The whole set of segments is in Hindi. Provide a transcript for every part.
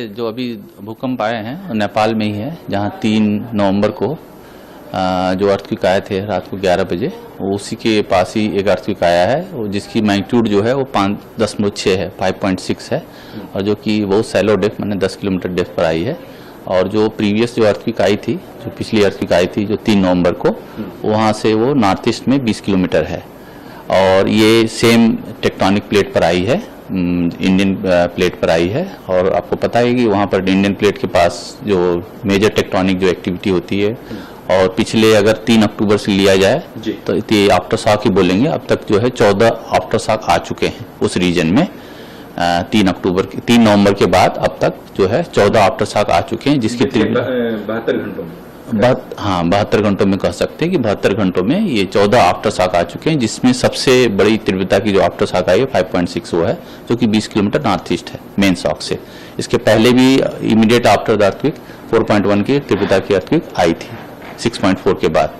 ये जो अभी भूकंप आए हैं नेपाल में ही है, जहां 3 नवंबर को जो अर्थक्वेक आए थे रात को 11 बजे, वो उसी के पास ही एक अर्थक्वेक आया है, वो जिसकी मैग्नीट्यूड जो है वो 5.6 है, 5.6 है, और जो कि बहुत सैलो डेप्थ मैंने 10 किलोमीटर डेप्थ पर आई है। और जो प्रीवियस जो अर्थक्वेक आई थी, जो पिछली अर्थक्वेक आई थी जो 3 नवंबर को, वहाँ से वो नॉर्थ ईस्ट में 20 किलोमीटर है, और ये सेम टेक्टोनिक प्लेट पर आई है, इंडियन प्लेट पर आई है। और आपको पता है कि वहाँ पर इंडियन प्लेट के पास जो मेजर टेक्टोनिक जो एक्टिविटी होती है, और पिछले अगर 3 अक्टूबर से लिया जाए तो ये आफ्टर शॉक ही बोलेंगे, अब तक जो है 14 आफ्टर शॉक आ चुके हैं उस रीजन में। 3 नवंबर के बाद अब तक जो है 14 आफ्टर शॉक आ चुके हैं, जिसकी 72 घंटों में 72 घंटों में कह सकते हैं कि 72 घंटों में ये 14 आफ्टर शॉक आ चुके हैं, जिसमें सबसे बड़ी तीव्रता की जो आफ्टर शॉक आई है 5.6 वो है, जो कि 20 किलोमीटर नॉर्थ ईस्ट है मेन शॉक से। इसके पहले भी इमीडिएट आफ्टर द अर्थक्वेक 4.1 की तीव्रता की अर्थक्वेक आई थी 6.4 के बाद।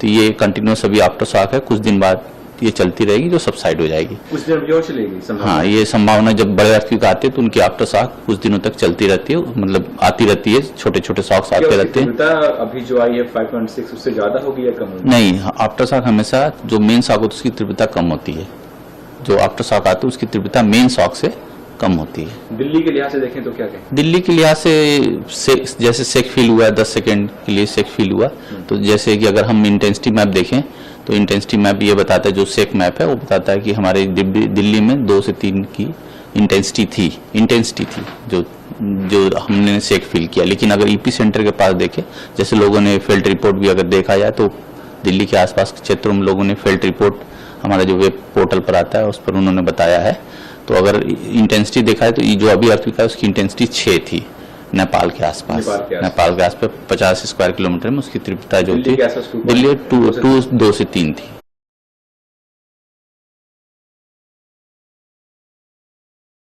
तो ये कंटिन्यूस अभी आफ्टर शॉक है, कुछ दिन बाद ये चलती रहेगी, जो सबसाइड हो जाएगी, कुछ दिन और चलेगी। हाँ, ये संभावना जब बड़े अर्थक्वेक आते हैं तो उनकी आफ्टर शॉक कुछ दिनों तक चलती रहती है, मतलब आती रहती है, छोटे छोटे शॉक्स आते रहते हैं। अभी जो आई है 5.6 उससे ज्यादा होगी या कम होगी? नहीं, आफ्टर शॉक हमेशा जो मेन शॉक होती है उसकी तीव्रता कम होती है, जो आफ्टर शॉक आती है उसकी तीव्रता मेन शॉक से कम होती है। दिल्ली के लिहाज से देखें तो क्या कहें? दिल्ली के लिहाज से जैसे सेक फील हुआ है, 10 सेकेंड के लिए सेक फील हुआ, तो जैसे कि अगर हम इंटेंसिटी मैप देखें तो इंटेंसिटी मैप ये बताता है, जो सेक मैप है वो बताता है कि हमारे दिल्ली में 2 से 3 की इंटेंसिटी थी जो हमने सेक फील किया। लेकिन अगर ईपी सेंटर के पास देखें, जैसे लोगों ने फेल्ट रिपोर्ट भी अगर देखा जाए तो दिल्ली के आसपास के क्षेत्रों में लोगों ने फेल्ट रिपोर्ट हमारा जो वेब पोर्टल पर आता है उस पर उन्होंने बताया है। तो अगर इंटेंसिटी देखा है तो ये जो अभी अर्थक्वेक है उसकी इंटेंसिटी 6 थी नेपाल के आसपास 50 स्क्वायर किलोमीटर में, उसकी तीव्रता जो थी दिल्ली 2 से 3 थी।